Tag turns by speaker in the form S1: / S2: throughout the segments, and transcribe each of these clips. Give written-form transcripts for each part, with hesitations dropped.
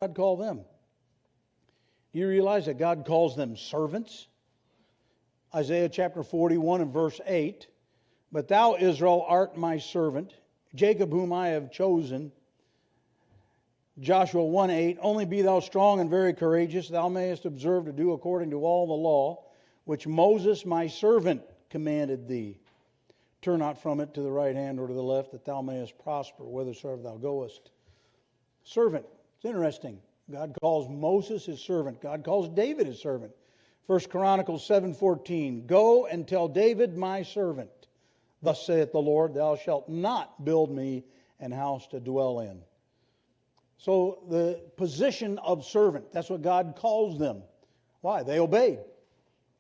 S1: God call them? Do you realize that God calls them servants? Isaiah chapter 41 and verse 8. But thou, Israel, art my servant, Jacob whom I have chosen. Joshua 1:8. Only be thou strong and very courageous, thou mayest observe to do according to all the law, which Moses my servant commanded thee. Turn not from it to the right hand or to the left, that thou mayest prosper whithersoever thou goest. Servant. It's interesting. God calls Moses his servant. God calls David his servant. 1 Chronicles 7:14. Go and tell David my servant, thus saith the Lord, thou shalt not build me an house to dwell in. So the position of servant, that's what God calls them. Why? They obeyed.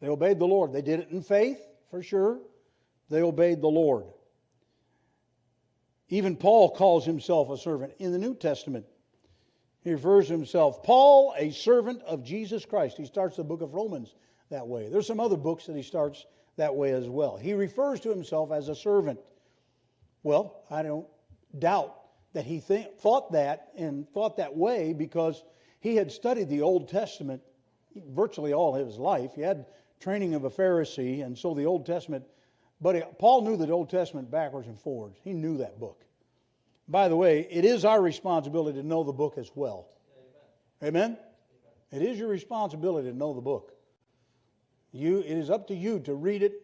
S1: They obeyed the Lord. They did it in faith, for sure. They obeyed the Lord. Even Paul calls himself a servant in the New Testament. He refers to himself, Paul, a servant of Jesus Christ. He starts the book of Romans that way. There's some other books that he starts that way as well. He refers to himself as a servant. Well, I don't doubt that he thought that way because he had studied the Old Testament virtually all his life. He had training of a Pharisee, and so the Old Testament. But Paul knew the Old Testament backwards and forwards. He knew that book. By the way, it is our responsibility to know the book as well. Amen? It is your responsibility to know the book. It is up to you to read it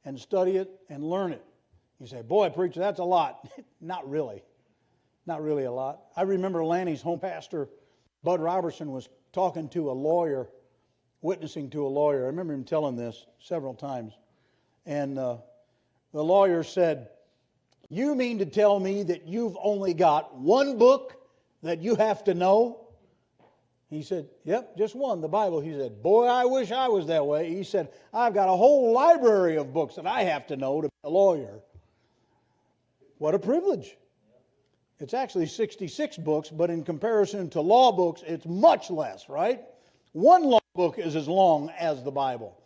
S1: and study it and learn it. You say, boy, preacher, that's a lot. Not really. Not really a lot. I remember Lanny's home pastor, Bud Robertson, was talking to a lawyer, witnessing to a lawyer. I remember him telling this several times. And the lawyer said, you mean to tell me that you've only got one book that you have to know? He said, yep, just one, the Bible. He said, boy, I wish I was that way. He said, I've got a whole library of books that I have to know to be a lawyer. What a privilege. It's actually 66 books, but in comparison to law books, it's much less, right? One law book is as long as the Bible.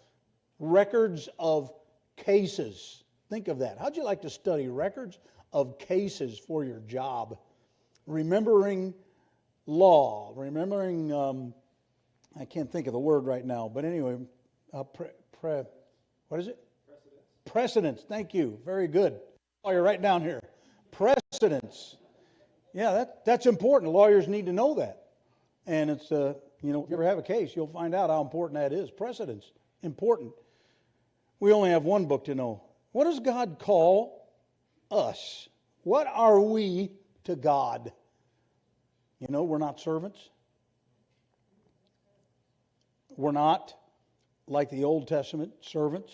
S1: Records of cases. Think of that. How'd you like to study records of cases for your job? Remembering law, remembering, I can't think of the word right now, but anyway, what is it? Precedence. Thank you. Very good. Oh, you're right down here. Precedence. Yeah, that's important. Lawyers need to know that. And it's, if you ever have a case, you'll find out how important that is. Precedence. Important. We only have one book to know. What does God call us? What are we to God? We're not servants. We're not, like the Old Testament, servants.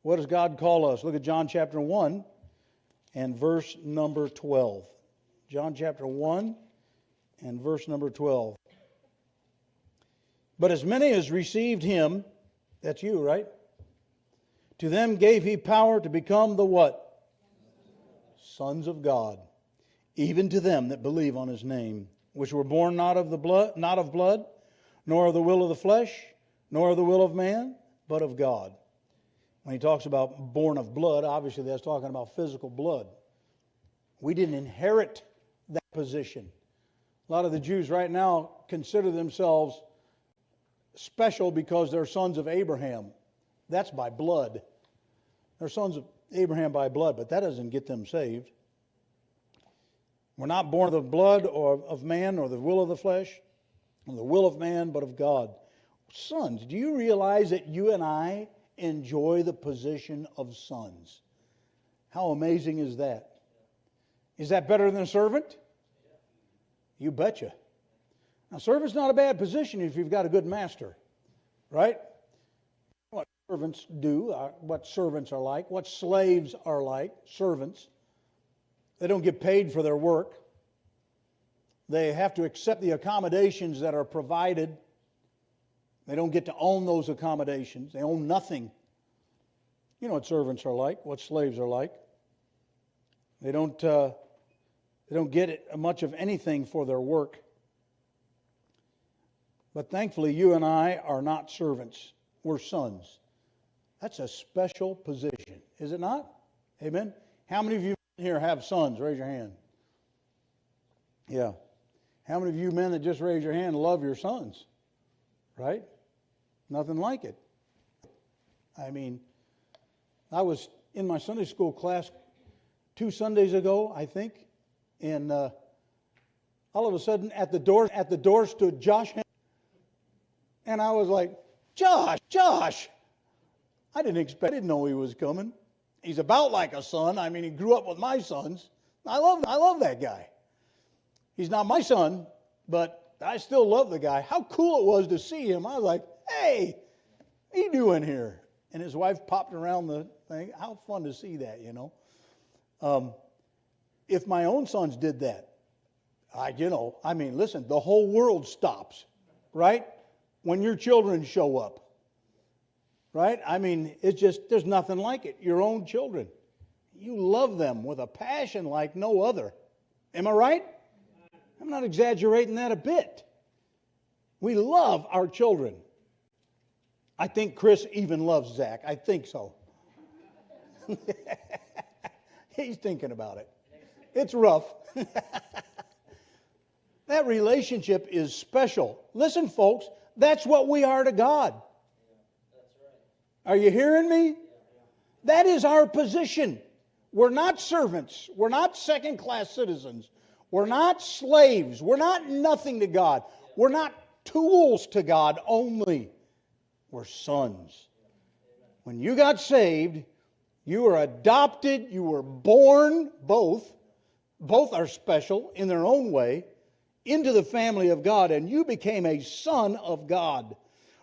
S1: What does God call us? Look at John chapter 1 and verse number 12. John chapter 1 and verse number 12. But as many as received him, that's you, right? To them gave he power to become the what? Sons of God. Even to them that believe on his name, which were born not of blood, nor of the will of the flesh, nor of the will of man, but of God. When he talks about born of blood, obviously that's talking about physical blood. We didn't inherit that position. A lot of the Jews right now consider themselves special because they're sons of Abraham. That's by blood. They're sons of Abraham by blood, but that doesn't get them saved. We're not born of the blood or of man or the will of the flesh or the will of man, but of God. Sons, do you realize that you and I enjoy the position of sons? How amazing is that? Is that better than a servant? You betcha. Now, servant's not a bad position if you've got a good master, right? What servants do, what servants are like, what slaves are like, servants. They don't get paid for their work. They have to accept the accommodations that are provided. They don't get to own those accommodations. They own nothing. You know what servants are like, what slaves are like. They don't get much of anything for their work. But thankfully, you and I are not servants. We're sons. That's a special position, is it not? Amen? How many of you here have sons? Raise your hand. Yeah. How many of you men that just raised your hand love your sons? Right? Nothing like it. I mean, I was in my Sunday school class 2 Sundays ago, I think, and all of a sudden at the door stood Josh. And I was like, Josh. I didn't know he was coming. He's about like a son. I mean, he grew up with my sons. I love that guy. He's not my son, but I still love the guy. How cool it was to see him. I was like, hey, what are you doing here? And his wife popped around the thing. How fun to see that, you know. If my own sons did that, listen, the whole world stops, right? When your children show up, right? I mean, it's just, there's nothing like it. Your own children. You love them with a passion like no other. Am I right? I'm not exaggerating that a bit. We love our children. I think Chris even loves Zach. I think so. He's thinking about it. It's rough. That relationship is special. Listen, folks, that's what we are to God. Are you hearing me? That is our position. We're not servants. We're not second-class citizens. We're not slaves. We're not nothing to God. We're not tools to God only. We're sons. When you got saved, you were adopted, you were born, both are special in their own way, into the family of God, and you became a son of God.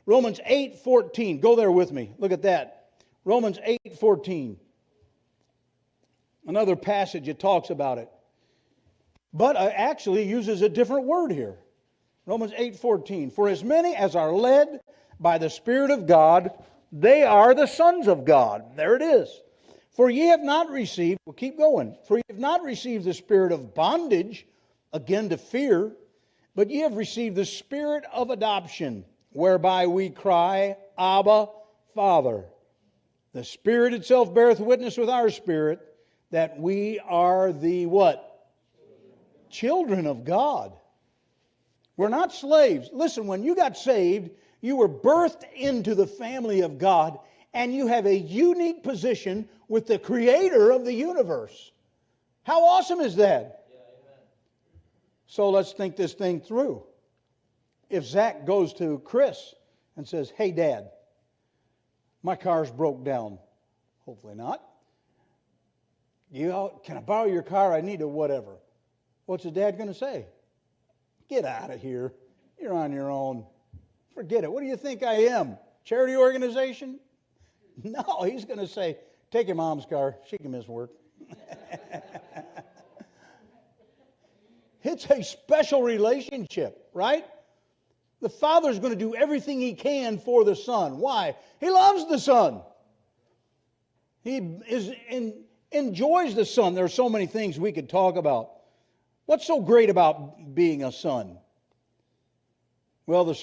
S1: Romans 8:14. Go there with me. Look at that. Romans 8:14. Another passage that talks about it. But actually uses a different word here. Romans 8:14. For as many as are led by the Spirit of God, they are the sons of God. There it is. For ye have not received, we'll keep going. For ye have not received the spirit of bondage, again to fear, but ye have received the spirit of adoption, whereby we cry, Abba, Father. The Spirit itself beareth witness with our spirit that we are the what? Children of God. We're not slaves. Listen, when you got saved, you were birthed into the family of God, and you have a unique position with the Creator of the universe. How awesome is that? Yeah, amen. So let's think this thing through. If Zach goes to Chris and says, hey, Dad, my car's broke down. Hopefully not. Can I borrow your car? I need a whatever. What's his dad going to say? Get out of here. You're on your own. Forget it. What do you think I am? Charity organization? No, he's going to say, take your mom's car. She can miss work. It's a special relationship, right? The father's going to do everything he can for the son. Why? He loves the son. He enjoys the son. There are so many things we could talk about. What's so great about being a son? Well, the